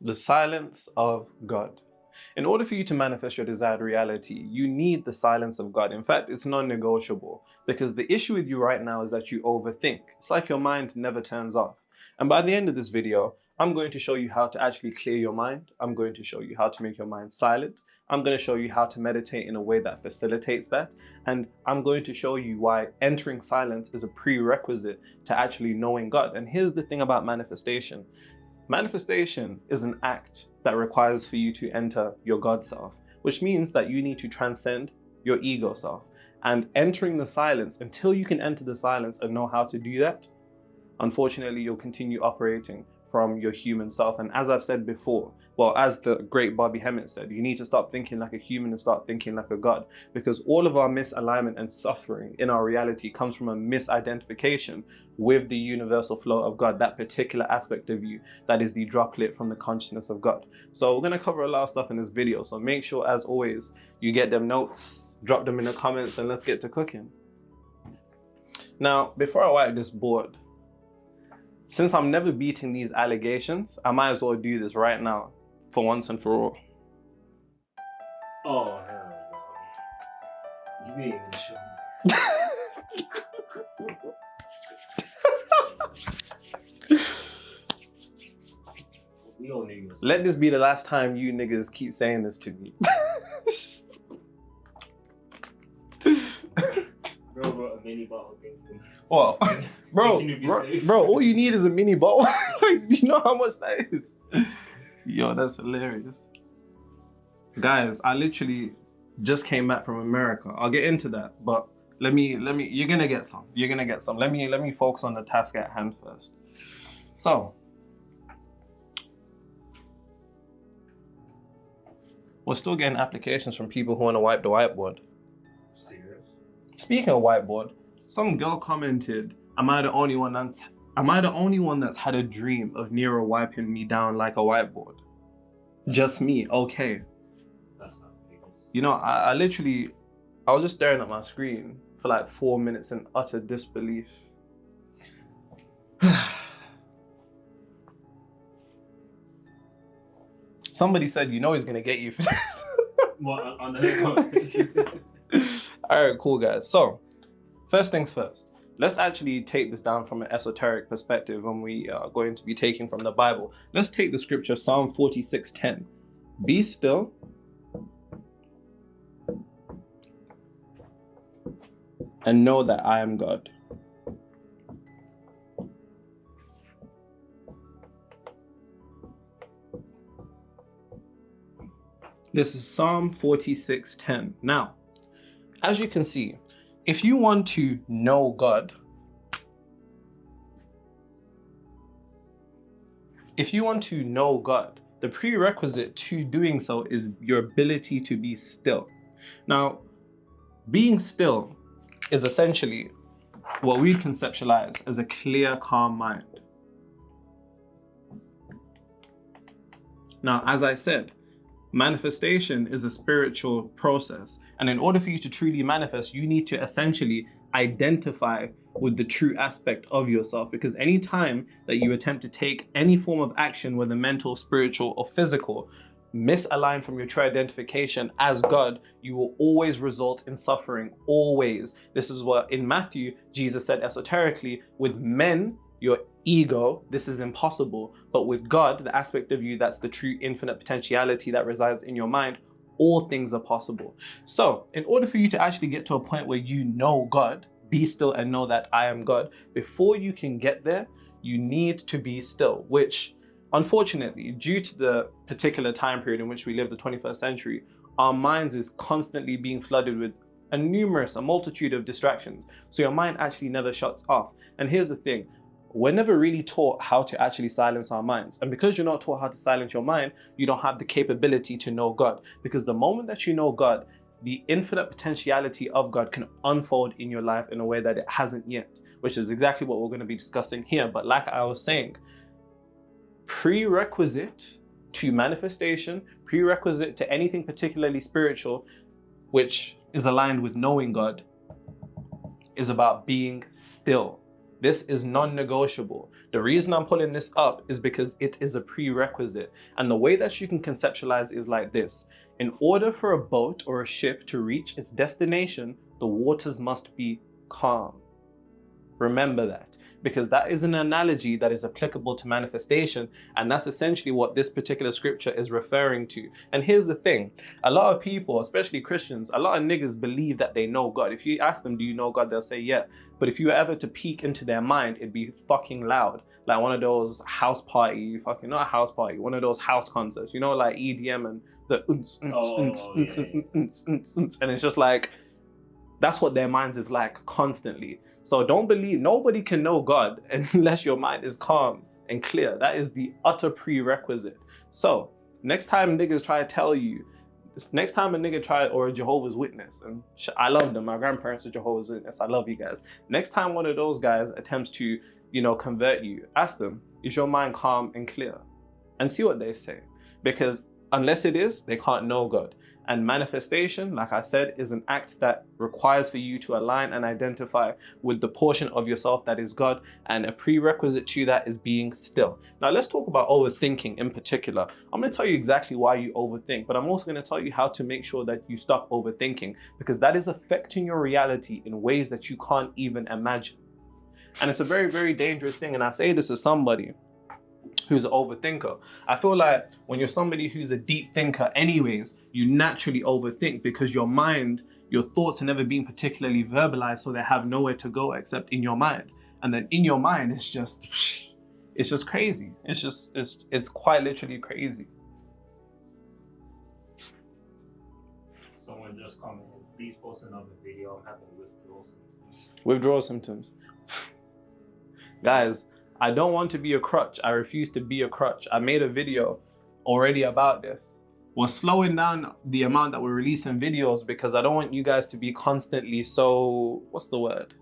The silence of God. In order for you to manifest your desired reality, you need the silence of God. In fact, it's non-negotiable, because the issue with you right now is that you overthink. It's like your mind never turns off. And by the end of this video, I'm going to show you how to actually clear your mind. I'm going to show you how to make your mind silent. I'm going to show you how to meditate in a way that facilitates that. And I'm going to show you why entering silence is a prerequisite to actually knowing God. And here's the thing about manifestation. Manifestation is an act that requires for you to enter your God self, which means that you need to transcend your ego self. And entering the silence, until you can enter the silence and know how to do that, unfortunately, you'll continue operating from your human self. And as I've said before, well, as the great Bobby Hemmett said, you need to stop thinking like a human and start thinking like a God, because all of our misalignment and suffering in our reality comes from a misidentification with the universal flow of God, that particular aspect of you that is the droplet from the consciousness of God. So we're going to cover a lot of stuff in this video. So make sure, as always, you get them notes, drop them in the comments, and let's get to cooking. Now, before I wipe this board, since I'm never beating these allegations, I might as well do this right now, for once and for all. Oh, hell no. You ain't even sure. We all niggas. Let this be the last time you niggas keep saying this to me. Bro brought a mini bottle thing for me. Well, bro, all you need is a mini bottle. Like, do you know how much that is? Yo, that's hilarious. Guys, I literally just came back from America. I'll get into that, but let me, you're gonna get some. You're gonna get some. Let me focus on the task at hand first. So, we're still getting applications from people who want to wipe the whiteboard. Serious? Speaking of whiteboard, some girl commented, am I the only one that's had a dream of Nero wiping me down like a whiteboard? Just me, okay. That's not big. You know, I was just staring at my screen for like 4 minutes in utter disbelief. Somebody said, you know he's gonna get you for this. What, on the All right, cool guys. So, first things first, let's actually take this down from an esoteric perspective when we are going to be taking from the Bible. Let's take the scripture, Psalm 46:10. Be still and know that I am God. This is Psalm 46:10. Now, as you can see, if you want to know God, the prerequisite to doing so is your ability to be still. Now, being still is essentially what we conceptualize as a clear, calm mind. Now, as I said, manifestation is a spiritual process. And in order for you to truly manifest, you need to essentially identify with the true aspect of yourself. Because any time that you attempt to take any form of action, whether mental, spiritual, or physical, misaligned from your true identification as God, you will always result in suffering, always. This is what in Matthew, Jesus said esoterically, with men, your ego, this is impossible. But with God, the aspect of you that's the true infinite potentiality that resides in your mind, all things are possible. So in order for you to actually get to a point where you know God, be still and know that I am God, before you can get there, you need to be still, which unfortunately, due to the particular time period in which we live, the 21st century, our minds is constantly being flooded with a multitude of distractions. So your mind actually never shuts off. And here's the thing, we're never really taught how to actually silence our minds. And because you're not taught how to silence your mind, you don't have the capability to know God. Because the moment that you know God, the infinite potentiality of God can unfold in your life in a way that it hasn't yet, which is exactly what we're going to be discussing here. But like I was saying, prerequisite to manifestation, prerequisite to anything particularly spiritual, which is aligned with knowing God, is about being still. This is non-negotiable. The reason I'm pulling this up is because it is a prerequisite. And the way that you can conceptualize is like this. In order for a boat or a ship to reach its destination, the waters must be calm. Remember that, because that is an analogy that is applicable to manifestation, and that's essentially what this particular scripture is referring to. And here's the thing, a lot of people, especially Christians, a lot of niggas believe that they know God. If you ask them, do you know God? They'll say, yeah. But if you were ever to peek into their mind, it'd be fucking loud. Like one of those house party, fucking, not a house party, one of those house concerts, you know, like EDM and the and it's just like, that's what their minds is like constantly. So don't believe, nobody can know God unless your mind is calm and clear. That is the utter prerequisite. So next time niggas try to tell you, next time a nigga try, or a Jehovah's Witness, and I love them, my grandparents are Jehovah's Witness, I love you guys. Next time one of those guys attempts to, you know, convert you, ask them, is your mind calm and clear? And see what they say. Because unless it is, they can't know God. And manifestation, like I said, is an act that requires for you to align and identify with the portion of yourself that is God. And a prerequisite to that is being still. Now let's talk about overthinking in particular. I'm going to tell you exactly why you overthink, but I'm also going to tell you how to make sure that you stop overthinking, because that is affecting your reality in ways that you can't even imagine. And it's a very, very dangerous thing. And I say this as somebody who's an overthinker. I feel like when you're somebody who's a deep thinker anyways, you naturally overthink because your mind, your thoughts have never been particularly verbalized, so they have nowhere to go except in your mind. And then in your mind, it's just crazy. It's quite literally crazy. Someone just commented, please post another video. I'm having withdrawal symptoms. Withdrawal symptoms. Guys, I don't want to be a crutch. I refuse to be a crutch. I made a video already about this. We're slowing down the amount that we're releasing videos because I don't want you guys to be constantly so, what's the word?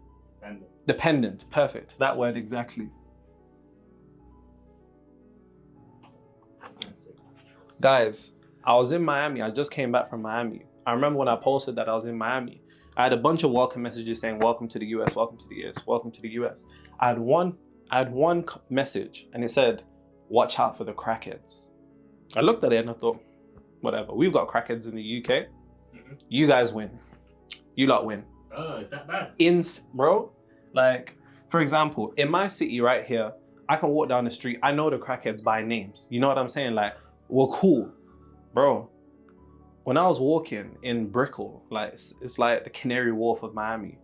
Dependent. Perfect. That word exactly. Guys, I was in Miami. I just came back from Miami. I remember when I posted that I was in Miami, I had a bunch of welcome messages saying, welcome to the US, welcome to the US, welcome to the US. I had one message and it said, watch out for the crackheads. I looked at it and I thought, whatever, we've got crackheads in the UK. Mm-hmm. You guys win. You lot win. Oh, is that bad? Bro, like, for example, in my city right here, I can walk down the street. I know the crackheads by names. You know what I'm saying? Like, we're cool. Bro, when I was walking in Brickell, like, it's like the Canary Wharf of Miami.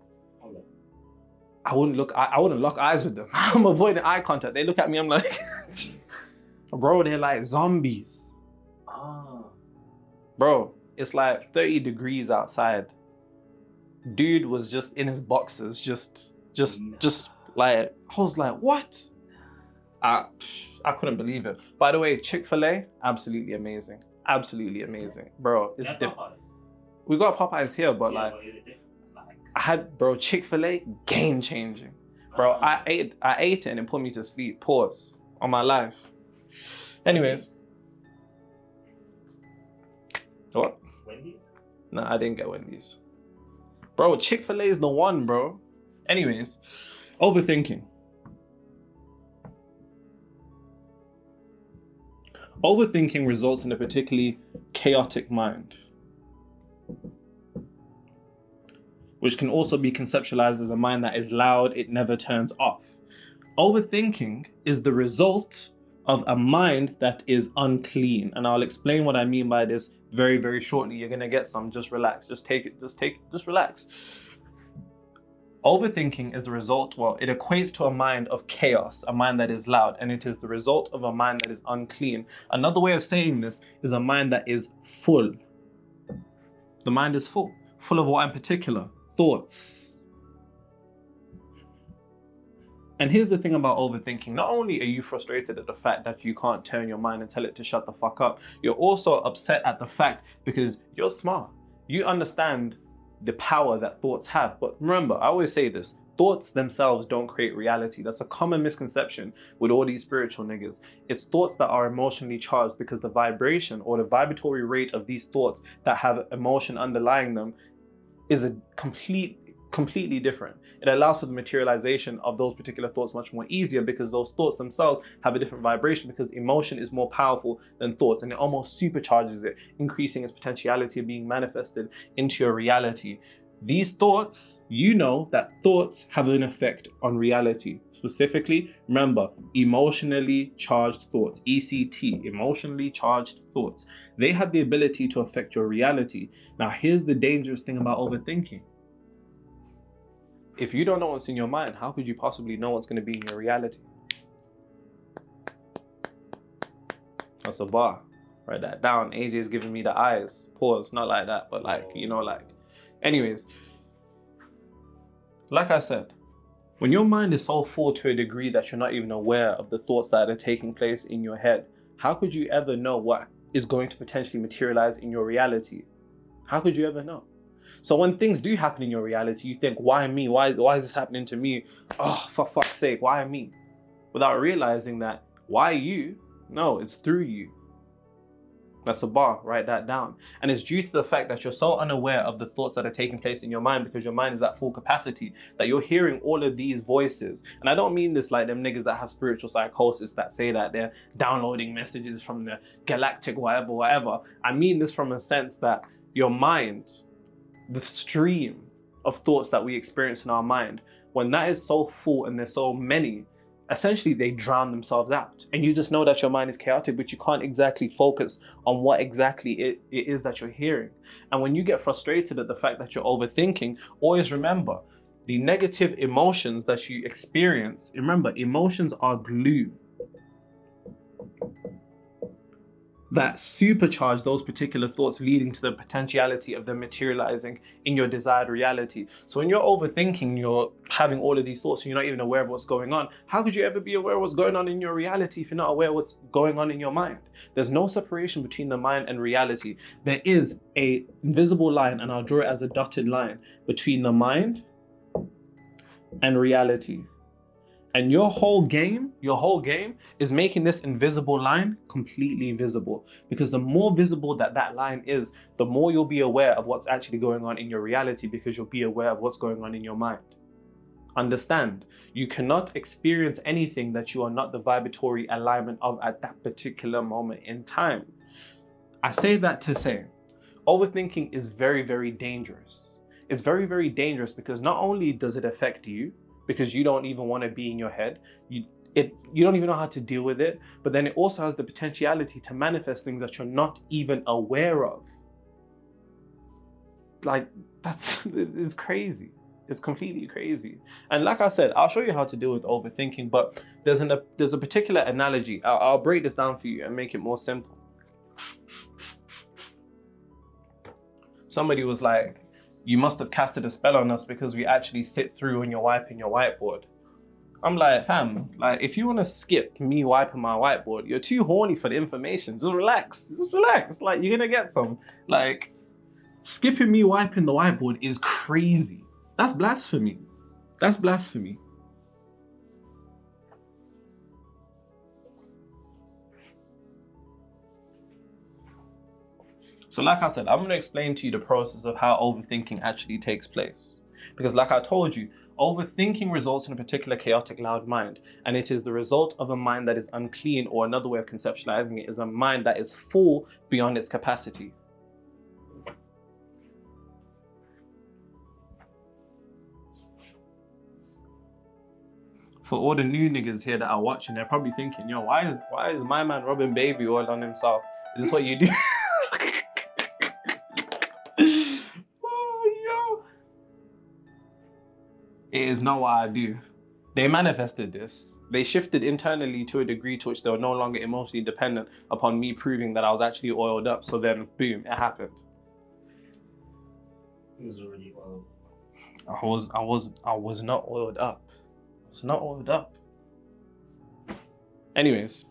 I wouldn't lock eyes with them. I'm avoiding eye contact. They look at me, I'm like, bro, they're like zombies. Oh. Bro, it's like 30 degrees outside. Dude was just in his boxers, just like, I was like, what? I couldn't believe it. By the way, Chick-fil-A, absolutely amazing. Absolutely amazing. Bro, it's different. We got Popeyes here, but like, is it different? I had, bro, Chick-fil-A, game changing. Bro, I ate it and it put me to sleep. Pause on my life. Anyways. What? Wendy's? No, I didn't get Wendy's. Bro, Chick-fil-A is the one, bro. Anyways, overthinking. Overthinking results in a particularly chaotic mind, which can also be conceptualized as a mind that is loud, it never turns off. Overthinking is the result of a mind that is unclean. And I'll explain what I mean by this very, very shortly. You're gonna get some, just relax, just relax. Overthinking is the result, well, it equates to a mind of chaos, a mind that is loud, and it is the result of a mind that is unclean. Another way of saying this is a mind that is full. The mind is full. Full of what in particular? Thoughts. And here's the thing about overthinking. Not only are you frustrated at the fact that you can't turn your mind and tell it to shut the fuck up, you're also upset at the fact because you're smart. You understand the power that thoughts have. But remember, I always say this, thoughts themselves don't create reality. That's a common misconception with all these spiritual niggas. It's thoughts that are emotionally charged because the vibration or the vibratory rate of these thoughts that have emotion underlying them is a complete completely different. It allows for the materialization of those particular thoughts much more easier because those thoughts themselves have a different vibration, because emotion is more powerful than thoughts, and it almost supercharges it, increasing its potentiality of being manifested into your reality. These thoughts, you know that thoughts have an effect on reality. Specifically, remember, emotionally charged thoughts, ECT, emotionally charged thoughts. They have the ability to affect your reality. Now, here's the dangerous thing about overthinking. If you don't know what's in your mind, how could you possibly know what's going to be in your reality? That's a bar. Write that down. AJ's giving me the eyes. Pause. Not like that, but like, you know, like. Anyways, like I said, when your mind is so full to a degree that you're not even aware of the thoughts that are taking place in your head, how could you ever know what is going to potentially materialize in your reality? How could you ever know? So when things do happen in your reality, you think, why me? Why is this happening to me? Oh, for fuck's sake, why me? Without realizing that, why you? No, it's through you. That's a bar, write that down. And it's due to the fact that you're so unaware of the thoughts that are taking place in your mind, because your mind is at full capacity, that you're hearing all of these voices. And I don't mean this like them niggas that have spiritual psychosis that say that they're downloading messages from the galactic whatever. I mean this from a sense that your mind, the stream of thoughts that we experience in our mind, when that is so full and there's so many, essentially they drown themselves out. And you just know that your mind is chaotic, but you can't exactly focus on what exactly it is that you're hearing. And when you get frustrated at the fact that you're overthinking, always remember the negative emotions that you experience. Remember, emotions are glue that supercharge those particular thoughts, leading to the potentiality of them materializing in your desired reality. So when you're overthinking, you're having all of these thoughts and you're not even aware of what's going on. How could you ever be aware of what's going on in your reality if you're not aware of what's going on in your mind? There's no separation between the mind and reality. There is a invisible line, and I'll draw it as a dotted line, between the mind and reality. And your whole game is making this invisible line completely visible. Because the more visible that line is, the more you'll be aware of what's actually going on in your reality, because you'll be aware of what's going on in your mind. Understand, you cannot experience anything that you are not the vibratory alignment of at that particular moment in time. I say that to say, overthinking is very, very dangerous. It's very, very dangerous because not only does it affect you, because you don't even want to be in your head, you don't even know how to deal with it, but then it also has the potentiality to manifest things that you're not even aware of. Like, it's crazy. It's completely crazy. And like I said, I'll show you how to deal with overthinking, but there's a particular analogy. I'll break this down for you and make it more simple. Somebody was like, you must have casted a spell on us because we actually sit through when you're wiping your whiteboard. I'm like, fam, like if you want to skip me wiping my whiteboard, you're too horny for the information. Just relax. Like you're gonna get some. Like skipping me wiping the whiteboard is crazy. That's blasphemy. That's blasphemy. So like I said, I'm going to explain to you the process of how overthinking actually takes place. Because like I told you, overthinking results in a particular chaotic, loud mind. And it is the result of a mind that is unclean, or another way of conceptualizing it is a mind that is full beyond its capacity. For all the new niggas here that are watching, they're probably thinking, yo, why is my man rubbing baby oil on himself? Is this what you do? It is not what I do. They manifested this. They shifted internally to a degree to which they were no longer emotionally dependent upon me proving that I was actually oiled up. So then, boom, it happened. He was already oiled. I was not oiled up. I was not oiled up. Anyways,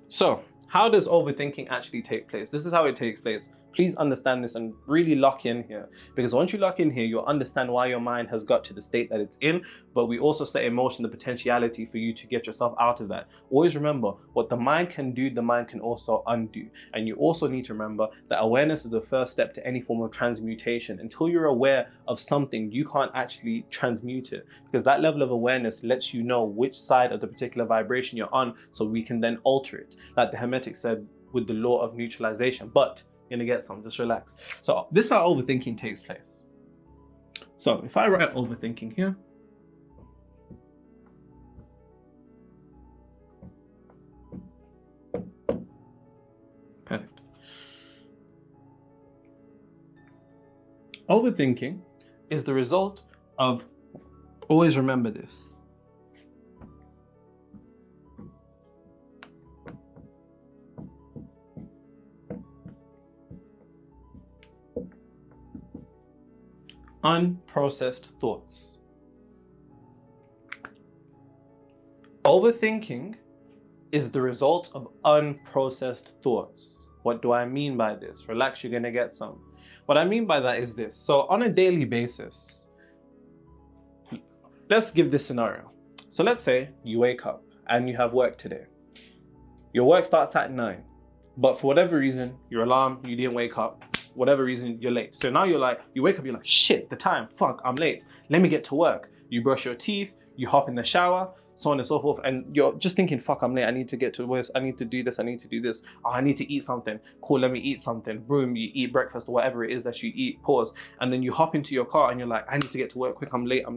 so how does overthinking actually take place? This is how it takes place. Please understand this and really lock in here, because once you lock in here, you'll understand why your mind has got to the state that it's in. But we also set in motion the potentiality for you to get yourself out of that. Always remember, what the mind can do, the mind can also undo. And you also need to remember that awareness is the first step to any form of transmutation. Until you're aware of something, you can't actually transmute it, because that level of awareness lets you know which side of the particular vibration you're on, so we can then alter it, like the Hermetic said with the law of neutralization. But you're gonna get some, just relax. So this is how overthinking takes place. So if I write overthinking here, perfect. Overthinking is the result of, always remember this, unprocessed thoughts. Overthinking is the result of unprocessed thoughts. What do I mean by this? Relax, you're gonna get some. What I mean by that is this. So on a daily basis, let's give this scenario. So let's say you wake up and you have work today. Your work starts at 9, but for whatever reason, your alarm, you didn't wake up. Whatever reason, you're late. So now you wake up, you're like, shit, the time, fuck, I'm late. Let me get to work. You brush your teeth, you hop in the shower, so on and so forth. And you're just thinking, fuck, I'm late. I need to get to work. I need to do this. I need to do this. Oh, I need to eat something. Cool, let me eat something. Boom, you eat breakfast or whatever it is that you eat, pause. And then you hop into your car and you're like, I need to get to work quick. I'm late.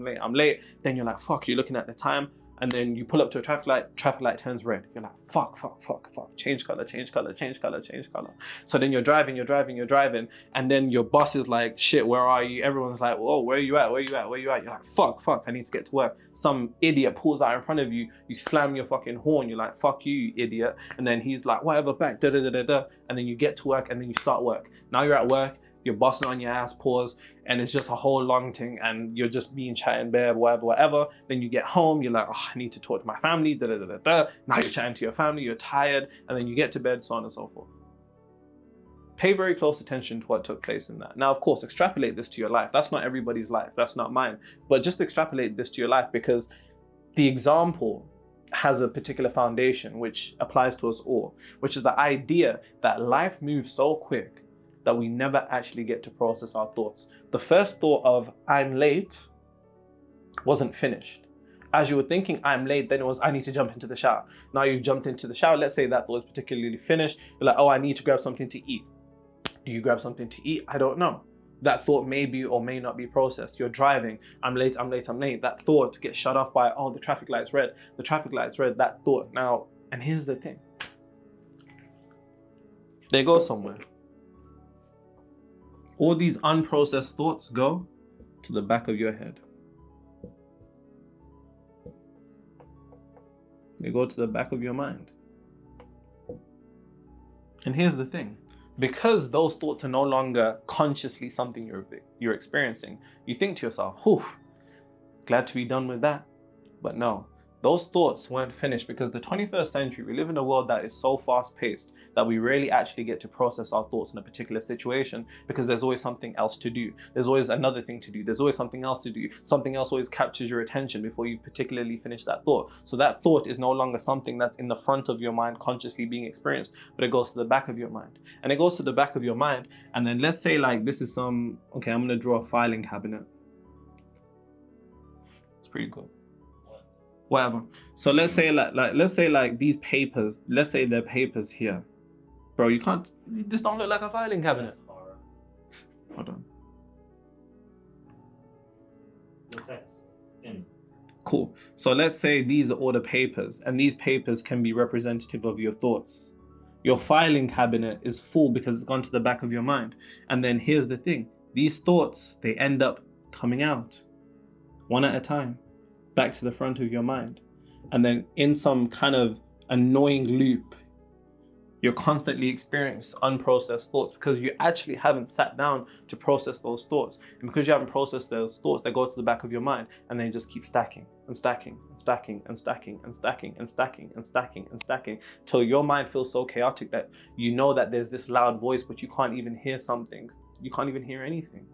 Then you're like, fuck, you're looking at the time. And then you pull up to a traffic light turns red. You're like, fuck, change color. So then you're driving, and then your boss is like, shit, where are you? Everyone's like, whoa, where you at? You're like, fuck, I need to get to work. Some idiot pulls out in front of you, you slam your fucking horn, you're like, fuck you idiot. And then he's like, whatever, back, and then you get to work and then you start work. Now you're at work, your boss is on your ass, pause, and it's just a whole long thing, and you're just being chatting bare, whatever. Then you get home, you're like, oh, I need to talk to my family, Now you're chatting to your family, you're tired, and then you get to bed, so on and so forth. Pay very close attention to what took place in that. Now, of course, extrapolate this to your life. That's not everybody's life, that's not mine. But just extrapolate this to your life, because the example has a particular foundation which applies to us all, which is the idea that life moves so quick that we never actually get to process our thoughts. The first thought of I'm late wasn't finished. As you were thinking I'm late, then it was I need to jump into the shower. Now you've jumped into the shower. Let's say that thought was particularly finished. You're like, oh, I need to grab something to eat. Do you grab something to eat? I don't know. That thought may be or may not be processed. You're driving, I'm late. That thought gets shut off by, oh, the traffic light's red. That thought. Now, and here's the thing. They go somewhere. All these unprocessed thoughts go to the back of your head. They go to the back of your mind. And here's the thing. Because those thoughts are no longer consciously something you're experiencing, you think to yourself, whew, glad to be done with that. But no, those thoughts weren't finished, because the 21st century, we live in a world that is so fast paced that we rarely actually get to process our thoughts in a particular situation, because there's always something else to do. There's always another thing to do. There's always something else to do. Something else always captures your attention before you particularly finish that thought. So that thought is no longer something that's in the front of your mind consciously being experienced, but it goes to the back of your mind. And it goes to the back of your mind. And then let's say like this is I'm going to draw a filing cabinet. It's pretty cool. Whatever. So let's say like these papers, let's say they're papers here. Bro, you can't, this don't look like a filing cabinet. Hold on. Cool. So let's say these are all the papers, and these papers can be representative of your thoughts. Your filing cabinet is full because it's gone to the back of your mind. And then here's the thing. These thoughts, they end up coming out one at a time, back to the front of your mind. And then in some kind of annoying loop, You're constantly experiencing unprocessed thoughts because you actually haven't sat down to process those thoughts. And because you haven't processed those thoughts, they go to the back of your mind and they just keep stacking and stacking and stacking and stacking and stacking and stacking and stacking and stacking till your mind feels so chaotic that you know that there's this loud voice, but you can't even hear something. You can't even hear anything.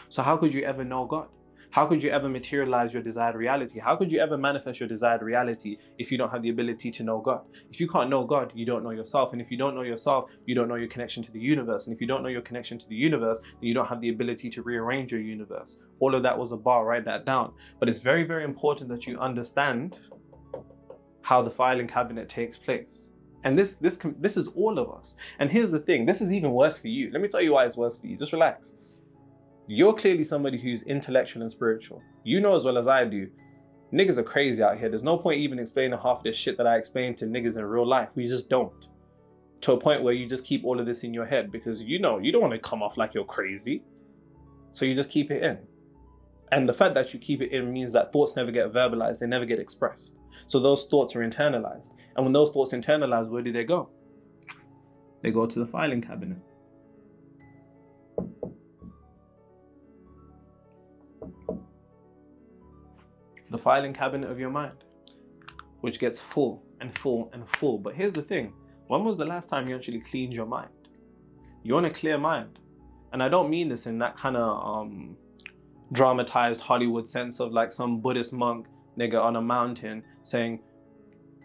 So how could you ever know God? How could you ever materialize your desired reality? How could you ever manifest your desired reality if you don't have the ability to know God? If you can't know God, you don't know yourself. And if you don't know yourself, you don't know your connection to the universe. And if you don't know your connection to the universe, then you don't have the ability to rearrange your universe. All of that was a bar, write that down. But it's very, very important that you understand how the filing cabinet takes place. And this is all of us. And here's the thing, this is even worse for you. Let me tell you why it's worse for you. Just relax. You're clearly somebody who's intellectual and spiritual. You know as well as I do, niggas are crazy out here. There's no point even explaining half this shit that I explain to niggas in real life. We just don't. To a point where you just keep all of this in your head because you know you don't want to come off like you're crazy. So you just keep it in. And the fact that you keep it in means that thoughts never get verbalized, they never get expressed. So those thoughts are internalized. And when those thoughts internalize, where do they go? They go to the filing cabinet. The filing cabinet of your mind, which gets full and full and full. But here's the thing, when was the last time you actually cleaned your mind? You want a clear mind. And I don't mean this in that kind of dramatized Hollywood sense of like some Buddhist monk nigga on a mountain saying,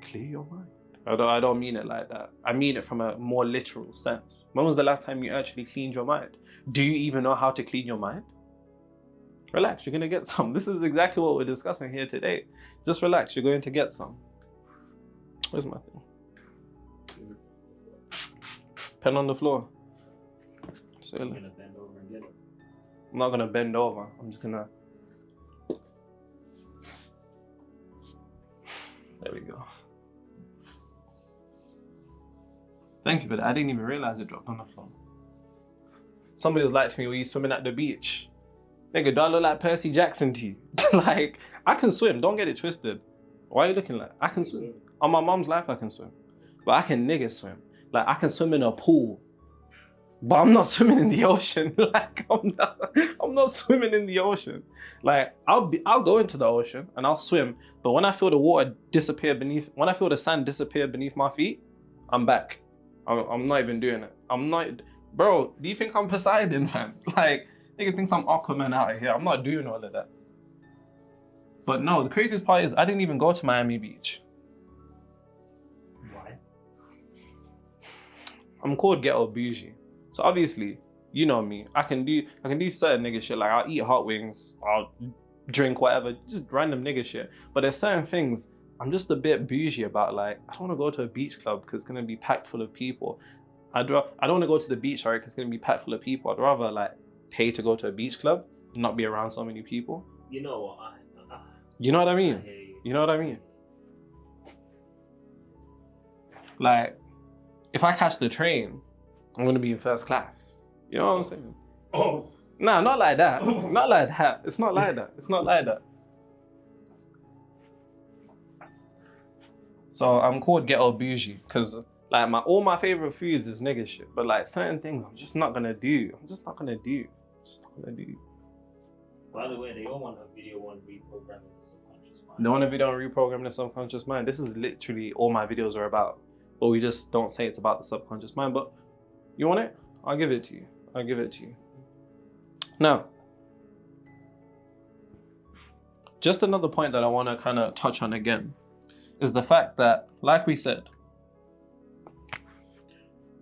clear your mind. I don't mean it like that. I mean it from a more literal sense. When was the last time you actually cleaned your mind? Do you even know how to clean your mind? Relax, you're gonna get some. This is exactly what we're discussing here today. Just relax, you're going to get some. Where's my thing? Pen on the floor. So I'm gonna bend over and get it. I'm not gonna bend over. I'm just gonna. There we go. Thank you for that. I didn't even realize it dropped on the floor. Somebody was like to me, were you swimming at the beach? Nigga, do I look like Percy Jackson to you? Like, I can swim, don't get it twisted. Why are you looking like? I can swim. On my mom's life, I can swim. But I can nigga swim. Like, I can swim in a pool. But I'm not swimming in the ocean. Like, I'm not swimming in the ocean. Like, I'll go into the ocean and I'll swim. But when I feel the water disappear when I feel the sand disappear beneath my feet, I'm back. I'm not even doing it. I'm not, bro, do you think I'm Poseidon, man? Like, nigga thinks I'm Aquaman out here. I'm not doing all of that. But no, the craziest part is I didn't even go to Miami Beach. Why? I'm called ghetto bougie. So obviously, you know me. I can do certain nigga shit. Like I'll eat hot wings, I'll drink whatever, just random nigga shit. But there's certain things I'm just a bit bougie about. Like I don't want to go to a beach club because it's gonna be packed full of people. I don't want to go to the beach, sorry, because it's gonna be packed full of people. I'd rather like pay to go to a beach club and not be around so many people. You know, you know what I mean? You know what I mean? Like, if I catch the train, I'm gonna be in first class. You know what I'm saying? Oh. Nah, not like that. Not like that. It's not like that. It's not like that. So I'm called ghetto bougie because like all my favorite foods is nigga shit. But like certain things I'm just not gonna do. By the way, they all want a video on reprogramming the subconscious mind. They want a video on reprogramming the subconscious mind. This is literally all my videos are about. But we just don't say it's about the subconscious mind. But you want it? I'll give it to you. Now, just another point that I want to kind of touch on again is the fact that, like we said,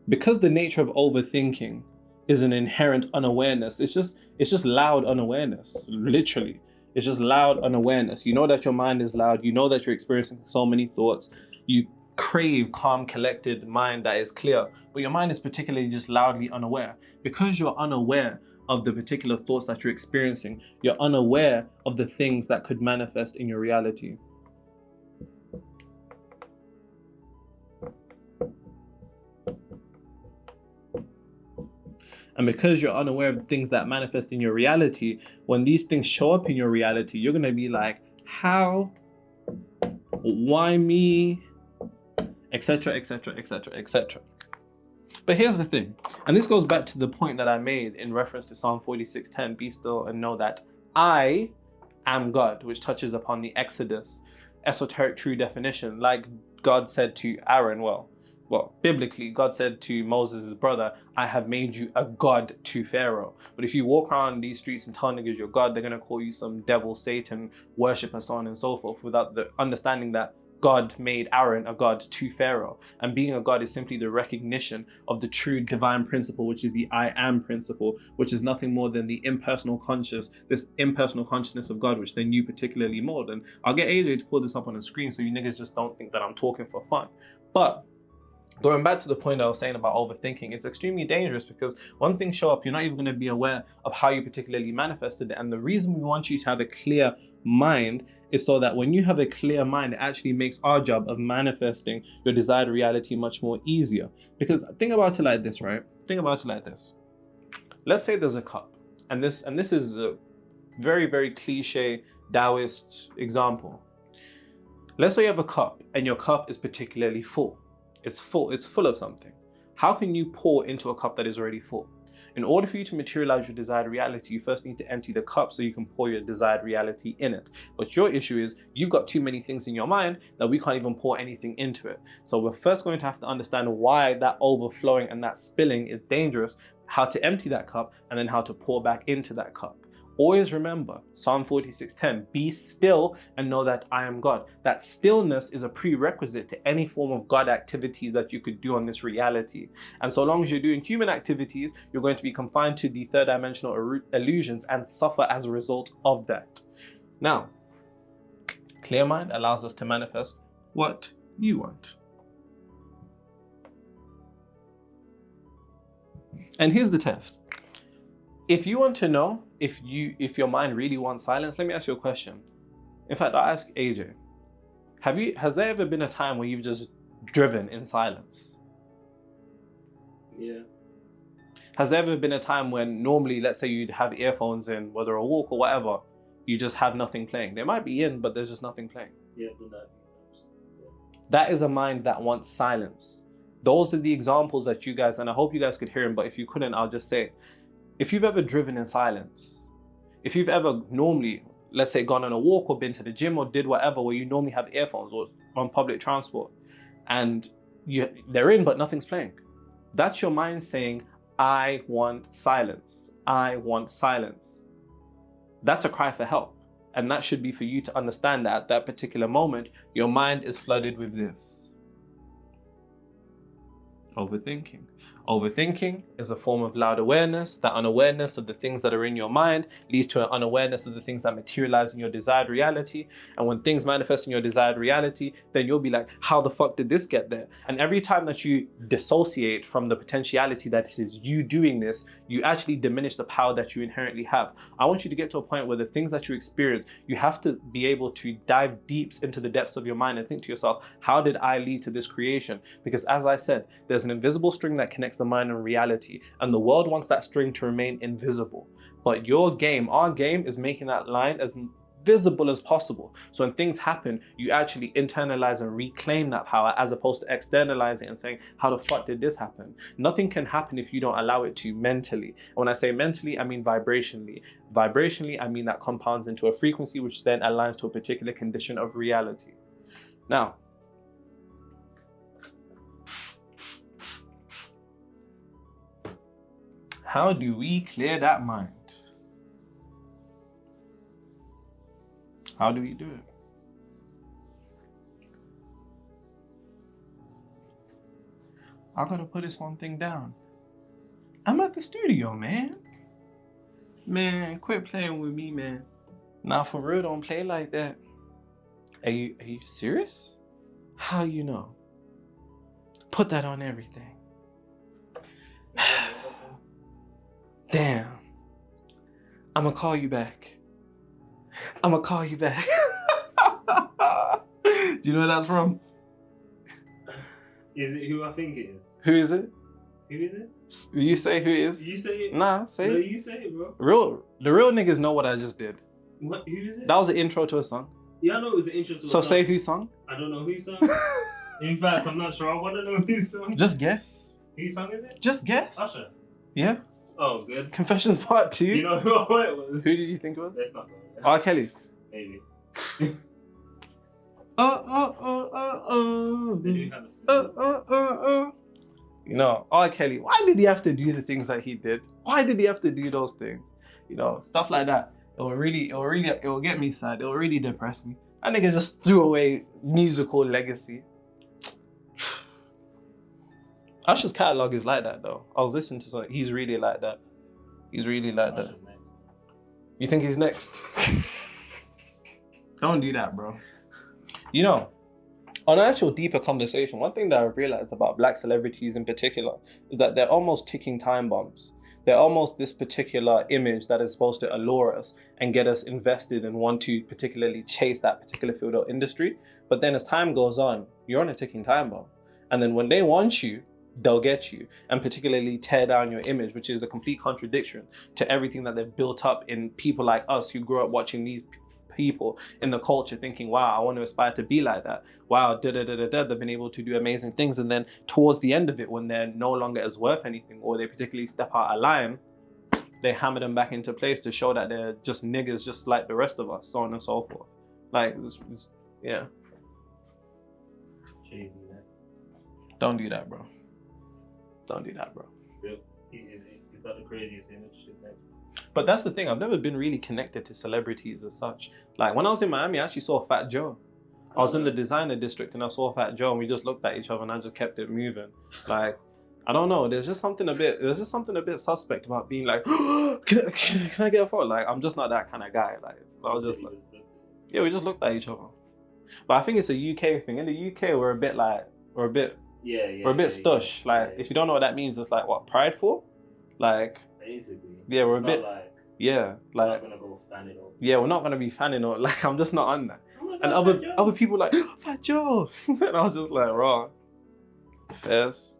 because the nature of overthinking is an inherent unawareness, it's just loud unawareness, literally. It's just loud unawareness. You know that your mind is loud. You know that you're experiencing so many thoughts. You crave calm, collected mind that is clear, but your mind is particularly just loudly unaware. Because you're unaware of the particular thoughts that you're experiencing, you're unaware of the things that could manifest in your reality. And because you're unaware of things that manifest in your reality, when these things show up in your reality, you're gonna be like, how? Why me? etc., etc., etc., etc. But here's the thing, and this goes back to the point that I made in reference to Psalm 46:10, be still and know that I am God, which touches upon the Exodus, esoteric true definition, like God said to Aaron, well, biblically, God said to Moses' brother, I have made you a God to Pharaoh. But if you walk around these streets and tell niggas you're God, they're going to call you some devil, Satan, worshipper, so on and so forth, without the understanding that God made Aaron a God to Pharaoh. And being a God is simply the recognition of the true divine principle, which is the I am principle, which is nothing more than the impersonal consciousness of God, which then you particularly mold. And I'll get AJ to pull this up on the screen so you niggas just don't think that I'm talking for fun. But going back to the point I was saying about overthinking, it's extremely dangerous because when things show up, you're not even going to be aware of how you particularly manifested it. And the reason we want you to have a clear mind is so that when you have a clear mind, it actually makes our job of manifesting your desired reality much more easier. Because think about it like this, right? Think about it like this. Let's say there's a cup, and this is a very, very cliche Taoist example. Let's say you have a cup and your cup is particularly full. It's full of something. How can you pour into a cup that is already full? In order for you to materialize your desired reality, you first need to empty the cup so you can pour your desired reality in it. But your issue is you've got too many things in your mind that we can't even pour anything into it. So we're first going to have to understand why that overflowing and that spilling is dangerous, how to empty that cup, and then how to pour back into that cup. Always remember Psalm 46:10, be still and know that I am God. That stillness is a prerequisite to any form of God activities that you could do on this reality. And so long as you're doing human activities, you're going to be confined to the third dimensional illusions and suffer as a result of that. Now, clear mind allows us to manifest what you want. And here's the test. If you want to know if your mind really wants silence, let me ask you a question. In fact, I'll ask AJ. Has there ever been a time where you've just driven in silence? Yeah. Has there ever been a time when normally, let's say you'd have earphones in, whether a walk or whatever, you just have nothing playing? They might be in, but there's just nothing playing. Yeah, but that makes sense. Yeah. That is a mind that wants silence. Those are the examples that you guys, and I hope you guys could hear them, but if you couldn't, I'll just say, if you've ever driven in silence, if you've ever normally, let's say, gone on a walk or been to the gym or did whatever where you normally have earphones or on public transport and they're in but nothing's playing, that's your mind saying, I want silence. I want silence. That's a cry for help. And that should be for you to understand that at that particular moment, your mind is flooded with this. Overthinking. Overthinking is a form of loud awareness. That unawareness of the things that are in your mind leads to an unawareness of the things that materialize in your desired reality. And when things manifest in your desired reality, then you'll be like, how the fuck did this get there? And every time that you dissociate from the potentiality that it is you doing this, you actually diminish the power that you inherently have. I want you to get to a point where the things that you experience, you have to be able to dive deep into the depths of your mind and think to yourself, how did I lead to this creation? Because as I said, there's an invisible string that connects the mind and reality, and the world wants that string to remain invisible. But our game is making that line as visible as possible. So when things happen, you actually internalize and reclaim that power as opposed to externalizing and saying, how the fuck did this happen? Nothing can happen if you don't allow it to mentally. And when I say mentally, I mean vibrationally. Vibrationally, I mean that compounds into a frequency which then aligns to a particular condition of reality. Now, how do we clear that mind? How do we do it? I gotta put this one thing down. I'm at the studio, man. Man, quit playing with me, man. Nah, for real, don't play like that. Are you serious? How you know? Put that on everything. Damn. I'ma call you back. Do you know where that's from? Is it who I think it is? Who is it? Who is it? You say who it is? You say it? Nah, say No, it. you say it, bro. The real niggas know what I just did. What? Who is it? That was the intro to a song. Yeah, I know it was the intro to a So song. say whose song? I don't know whose song. In fact, I'm not sure. I want to know whose song. Just guess. Whose song is it? Just guess. Usher. Yeah. Oh, good. Confessions Part 2. You know who it was? Who did you think it was? Let's not go there. R. Kelly. Maybe. They do have a song. You know, R. Kelly, why did he have to do the things that he did? Why did he have to do those things? You know, stuff like that. It will get me sad. It will really depress me. That nigga just threw away musical legacy. Usher's catalog is like that though. I was listening to something. He's really like that. He's really like that. Usher's next. You think he's next? Don't do that, bro. You know, on an actual deeper conversation, one thing that I've realized about black celebrities in particular is that they're almost ticking time bombs. They're almost this particular image that is supposed to allure us and get us invested and want to particularly chase that particular field or industry. But then as time goes on, you're on a ticking time bomb. And then when they want you, they'll get you and particularly tear down your image, which is a complete contradiction to everything that they've built up in people like us who grew up watching these people in the culture thinking, wow, I want to aspire to be like that. Wow, they've been able to do amazing things. And then towards the end of it, when they're no longer as worth anything or they particularly step out of line, they hammer them back into place to show that they're just niggas just like the rest of us, so on and so forth. Like, yeah. Jay-Z next. Don't do that, bro. Don't do that, bro. He's got the craziest image. She's next. But that's the thing, I've never been really connected to celebrities as such. Like when I was in Miami, I actually saw Fat Joe. I was in the designer district and I saw Fat Joe and we just looked at each other and I just kept it moving. Like, I don't know, there's just something a bit suspect about being like, can I get a photo? Like, I'm just not that kind of guy. Like, I was just like, yeah, we just looked at each other. But I think it's a UK thing. In the UK, we're a bit stush. Like, if you don't know what that means, it's like, what, prideful? Like, basically. Yeah, we're it's a bit. like, yeah, we're like. not gonna go fanning over. Yeah, we're not gonna be fanning or like I'm just not on that. Oh my God, And Fat Joe. other people like Fat Joe, and I was just like, raw. Fairs.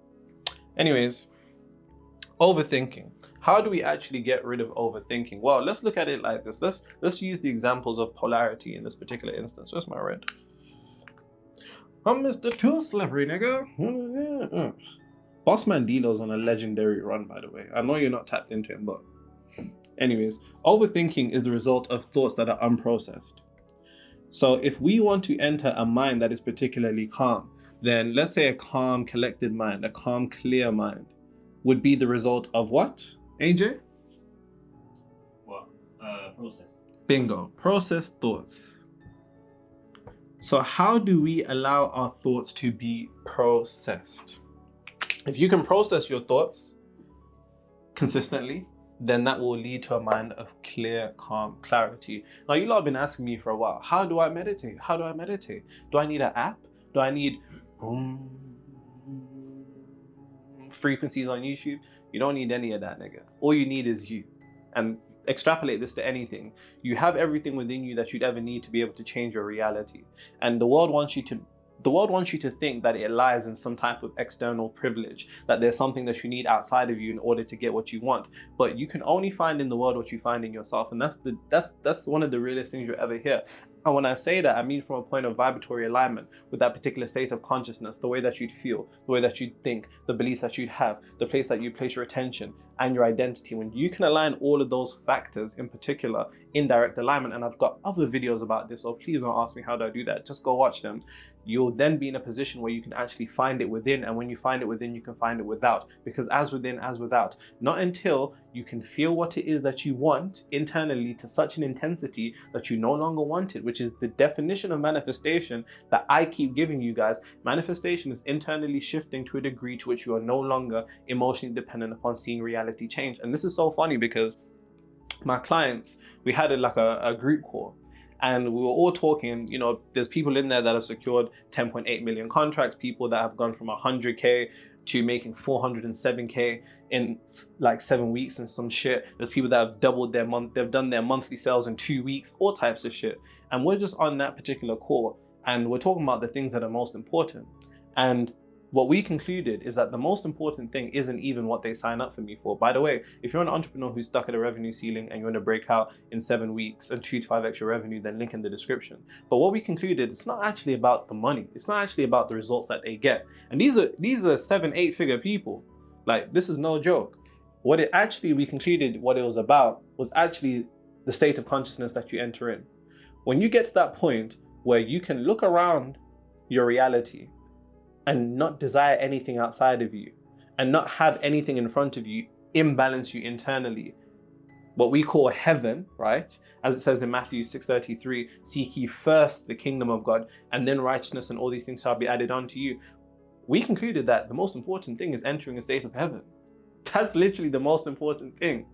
Anyways, overthinking. How do we actually get rid of overthinking? Well, let's look at it like this. Let's use the examples of polarity in this particular instance. Where's my red? I'm Mr. Too Slippery, nigga. Bossman Dilo's on a legendary run, by the way. I know you're not tapped into him, but anyways, overthinking is the result of thoughts that are unprocessed. So if we want to enter a mind that is particularly calm, then let's say a calm, collected mind, a calm, clear mind would be the result of what, AJ? What? Processed. Bingo, processed thoughts. So how do we allow our thoughts to be processed? If you can process your thoughts consistently, then that will lead to a mind of clear, calm, clarity. Now, you lot have been asking me for a while, how do I meditate? How do I meditate? Do I need an app? Do I need frequencies on YouTube? You don't need any of that, nigga. All you need is you. And extrapolate this to anything. You have everything within you that you'd ever need to be able to change your reality. And the world wants you to think that it lies in some type of external privilege, that there's something that you need outside of you in order to get what you want. But you can only find in the world what you find in yourself. And that's one of the realest things you'll ever hear. And when I say that, I mean from a point of vibratory alignment with that particular state of consciousness, the way that you'd feel, the way that you'd think, the beliefs that you'd have, the place that you place your attention and your identity. When you can align all of those factors, in particular, in direct alignment, and I've got other videos about this, so please don't ask me how do I do that, just go watch them. You'll then be in a position where you can actually find it within, and when you find it within, you can find it without, because as within, as without. Not until you can feel what it is that you want internally to such an intensity that you no longer want it, which is the definition of manifestation that I keep giving you guys. Manifestation is internally shifting to a degree to which you are no longer emotionally dependent upon seeing reality change. And this is so funny because my clients, we had a group call, and we were all talking, you know, there's people in there that have secured 10.8 million contracts, people that have gone from 100K to making 407K in like 7 weeks and some shit. There's people that have doubled their they've done their monthly sales in 2 weeks, all types of shit. And we're just on that particular call and we're talking about the things that are most important. And what we concluded is that the most important thing isn't even what they sign up for me for. By the way, if you're an entrepreneur who's stuck at a revenue ceiling and you want to break out in 7 weeks and 2 to 5 extra revenue, then link in the description. But what we concluded, it's not actually about the money. It's not actually about the results that they get. And these are 7-8 figure people. Like, this is no joke. What it actually, we concluded what it was about was actually the state of consciousness that you enter in. When you get to that point where you can look around your reality and not desire anything outside of you, and not have anything in front of you imbalance you internally, what we call heaven, right? As it says in Matthew 6:33, seek ye first the kingdom of God, and then righteousness, and all these things shall be added unto you. We concluded that the most important thing is entering a state of heaven. That's literally the most important thing.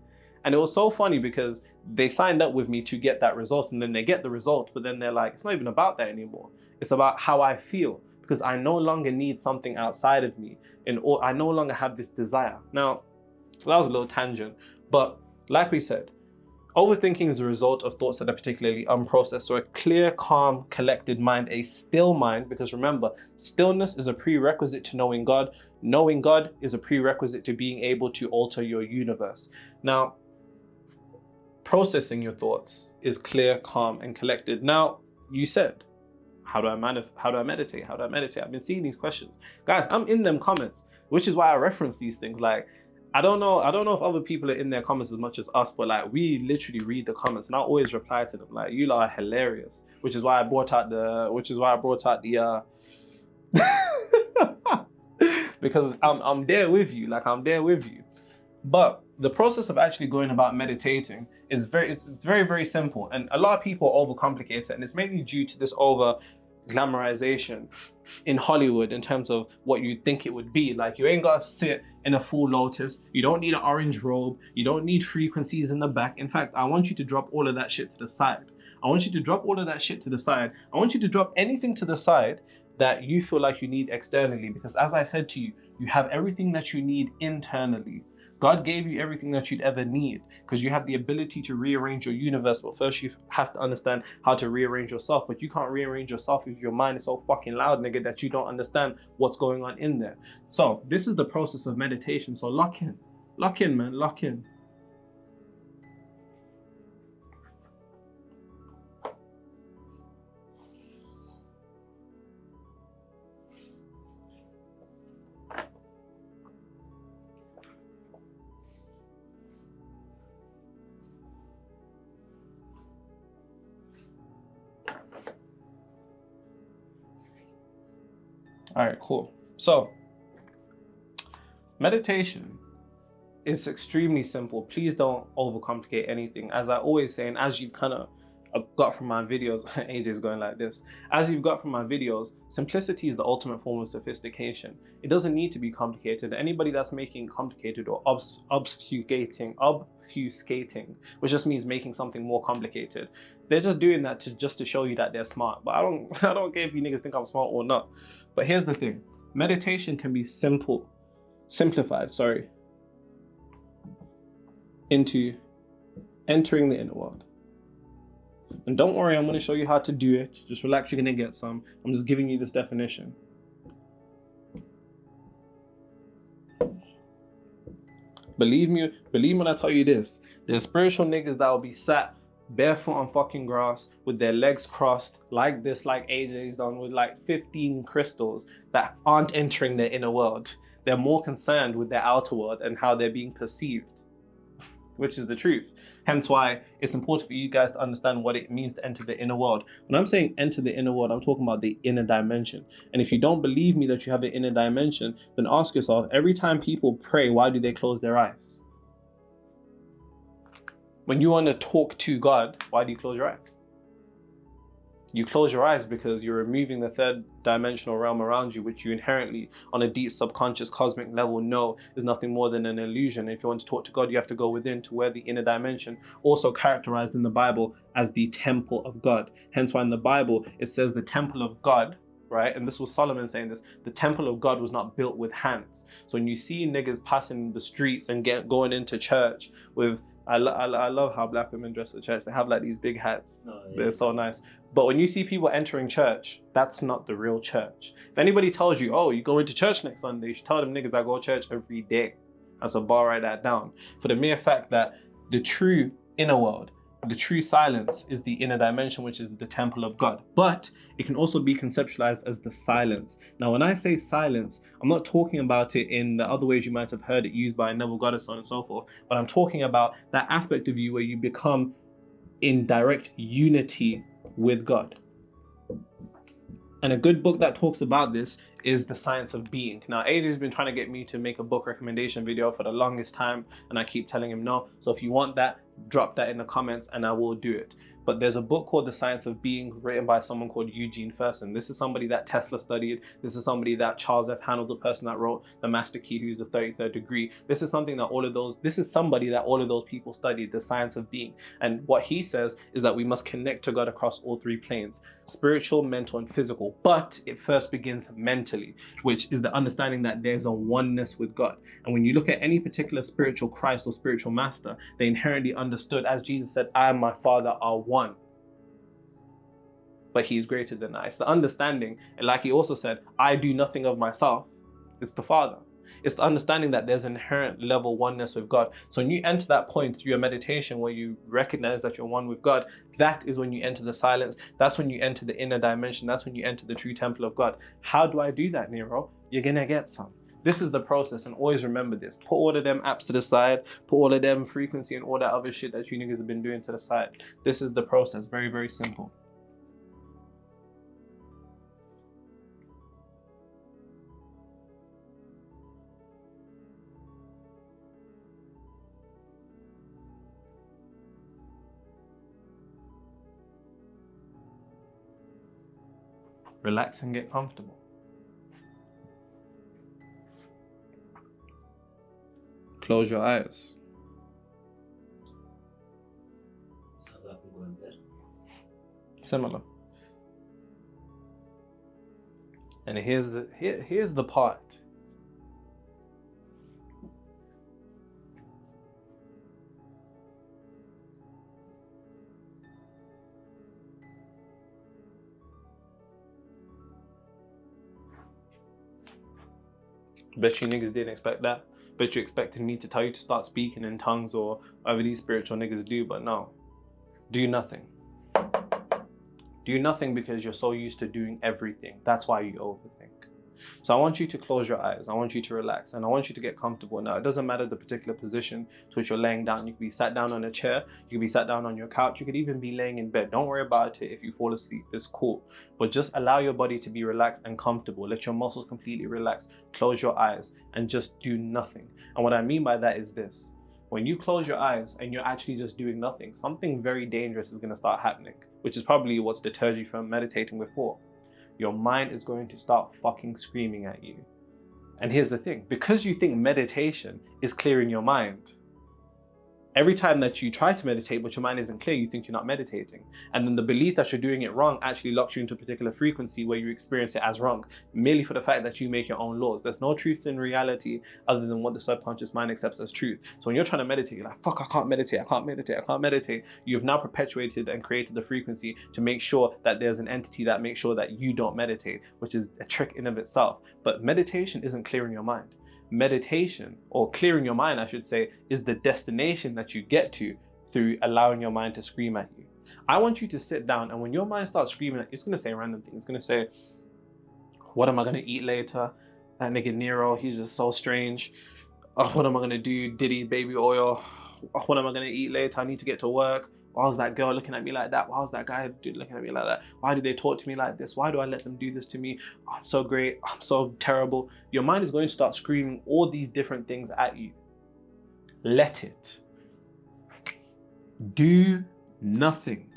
And it was so funny because they signed up with me to get that result, and then they get the result, but then they're like, it's not even about that anymore. It's about how I feel, because I no longer need something outside of me, or I no longer have this desire. Now, that was a little tangent, but like we said, overthinking is a result of thoughts that are particularly unprocessed. So a clear, calm, collected mind, a still mind, because remember, stillness is a prerequisite to knowing God. Knowing God is a prerequisite to being able to alter your universe. Now, processing your thoughts is clear, calm, and collected. Now, you said, how do I meditate? How do I meditate? I've been seeing these questions. Guys, I'm in them comments, which is why I reference these things. Like, I don't know if other people are in their comments as much as us, but like, we literally read the comments and I always reply to them. Like, you lot are hilarious, which is why I brought out the because I'm there with you. Like, I'm there with you. But the process of actually going about meditating is very, very simple. And a lot of people overcomplicate it, and it's mainly due to this over glamorization in Hollywood in terms of what you think it would be. Like, you ain't gotta sit in a full lotus. You don't need an orange robe. You don't need frequencies in the back. In fact, I want you to drop all of that shit to the side. I want you to drop all of that shit to the side. I want you to drop anything to the side that you feel like you need externally, because as I said to you, you have everything that you need internally. God gave you everything that you'd ever need, because you have the ability to rearrange your universe. But first you have to understand how to rearrange yourself. But you can't rearrange yourself if your mind is so fucking loud, nigga, that you don't understand what's going on in there. So this is the process of meditation. So lock in, man, lock in. All right, cool. So meditation is extremely simple. Please don't overcomplicate anything. As I always say, and as you've kind of got from my videos, AJ's going like this. As you've got from my videos, simplicity is the ultimate form of sophistication. It doesn't need to be complicated. Anybody that's making complicated or obfuscating, which just means making something more complicated, they're just doing that just to show you that they're smart. But I don't care if you niggas think I'm smart or not. But here's the thing. Meditation can be simplified, into entering the inner world. And don't worry, I'm going to show you how to do it. Just relax, you're going to get some. I'm just giving you this definition. Believe me when I tell you this. There's spiritual niggas that will be sat barefoot on fucking grass with their legs crossed like this, like AJ's done, with like 15 crystals that aren't entering their inner world. They're more concerned with their outer world and how they're being perceived, which is the truth. Hence why it's important for you guys to understand what it means to enter the inner world. When I'm saying enter the inner world, I'm talking about the inner dimension. And if you don't believe me that you have an inner dimension, then ask yourself, every time people pray, why do they close their eyes? When you want to talk to God, why do you close your eyes? You close your eyes because you're removing the third dimensional realm around you, which you inherently, on a deep subconscious cosmic level, know is nothing more than an illusion. If you want to talk to God, you have to go within to where the inner dimension, also characterized in the Bible as the temple of God. Hence why in the Bible, it says the temple of God, right? And this was Solomon saying this, the temple of God was not built with hands. So when you see niggas passing the streets and going into church with I love how black women dress at church. They have like these big hats. Oh, yeah. They're so nice. But when you see people entering church, that's not the real church. If anybody tells you, oh, you go into church next Sunday, you should tell them niggas I go to church every day. That's a bar, write that down. For the mere fact that the true inner world, the true silence is the inner dimension, which is the temple of God. But it can also be conceptualized as the silence. Now, when I say silence, I'm not talking about it in the other ways you might have heard it used by Neville Goddard, so on and so forth, but I'm talking about that aspect of you where you become in direct unity with God. And a good book that talks about this is The Science of Being. Now, Adrian's been trying to get me to make a book recommendation video for the longest time, and I keep telling him no. So if you want that, drop that in the comments and I will do it. But there's a book called The Science of Being written by someone called Eugene Fersen. This is somebody that Tesla studied. This is somebody that Charles F. Hannell, the person that wrote The Master Key, who's the 33rd degree. This is somebody that all of those people studied, the science of being. And what he says is that we must connect to God across all three planes, spiritual, mental, and physical. But it first begins mentally, which is the understanding that there's a oneness with God. And when you look at any particular spiritual Christ or spiritual master, they inherently understood, as Jesus said, I and my Father are one. But he is greater than I. It's the understanding, and like he also said, I do nothing of myself. It's the Father. It's the understanding that there's inherent level oneness with God. So when you enter that point through your meditation where you recognize that you're one with God, that is when you enter the silence. That's when you enter the inner dimension. That's when you enter the true temple of God. How do I do that, Nero? You're gonna get some. This is the process, and always remember this. Put all of them apps to the side, put all of them frequency and all that other shit that you niggas have been doing to the side. This is the process, very, very simple. Relax and get comfortable. Close your eyes. Sounds like I'm going to bed. Similar. And here's the part. Bet you niggas didn't expect that. Bet you expected me to tell you to start speaking in tongues or whatever these spiritual niggas do, but no. Do nothing. Do nothing because you're so used to doing everything. That's why you overthink. So I want you to close your eyes. I want you to relax and I want you to get comfortable. Now, it doesn't matter the particular position to which you're laying down. You could be sat down on a chair. You could be sat down on your couch. You could even be laying in bed. Don't worry about it if you fall asleep. It's cool. But just allow your body to be relaxed and comfortable. Let your muscles completely relax. Close your eyes and just do nothing. And what I mean by that is this. When you close your eyes and you're actually just doing nothing, something very dangerous is going to start happening, which is probably what's deterred you from meditating before. Your mind is going to start fucking screaming at you. And here's the thing, because you think meditation is clearing your mind, every time that you try to meditate but your mind isn't clear, you think you're not meditating. And then the belief that you're doing it wrong actually locks you into a particular frequency where you experience it as wrong, merely for the fact that you make your own laws. There's no truth in reality other than what the subconscious mind accepts as truth. So when you're trying to meditate, you're like, fuck, I can't meditate, I can't meditate, I can't meditate. You've now perpetuated and created the frequency to make sure that there's an entity that makes sure that you don't meditate, which is a trick in of itself. But meditation isn't clearing your mind. Meditation, or clearing your mind, I should say, is the destination that you get to through allowing your mind to scream at you. I want you to sit down, and when your mind starts screaming, it's going to say random things. It's going to say, what am I going to eat later? That nigga Nero, he's just so strange. What am I going to do? Diddy, baby oil. What am I going to eat later? I need to get to work. Why was that girl looking at me like that? Why was that guy looking at me like that? Why do they talk to me like this? Why do I let them do this to me? Oh, I'm so great. I'm so terrible. Your mind is going to start screaming all these different things at you. Let it. Do nothing.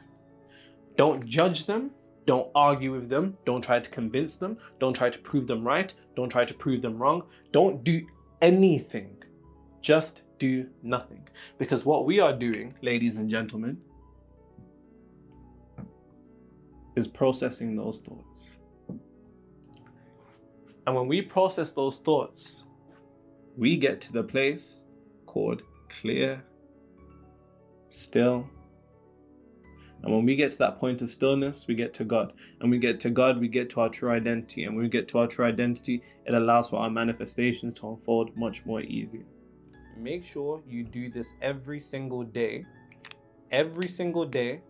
Don't judge them. Don't argue with them. Don't try to convince them. Don't try to prove them right. Don't try to prove them wrong. Don't do anything. Just do nothing. Because what we are doing, ladies and gentlemen, is processing those thoughts. And when we process those thoughts, we get to the place called clear still. And when we get to that point of stillness, we get to God. And we get to God, we get to our true identity. And when we get to our true identity, it allows for our manifestations to unfold much more easily. Make sure you do this every single day. Every single day.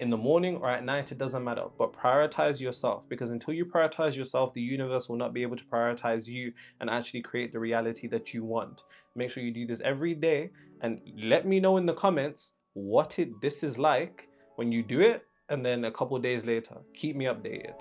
In the morning or at night, it doesn't matter. But prioritize yourself, because until you prioritize yourself, the universe will not be able to prioritize you and actually create the reality that you want. Make sure you do this every day, and let me know in the comments what this is like when you do it, and then a couple days later, keep me updated.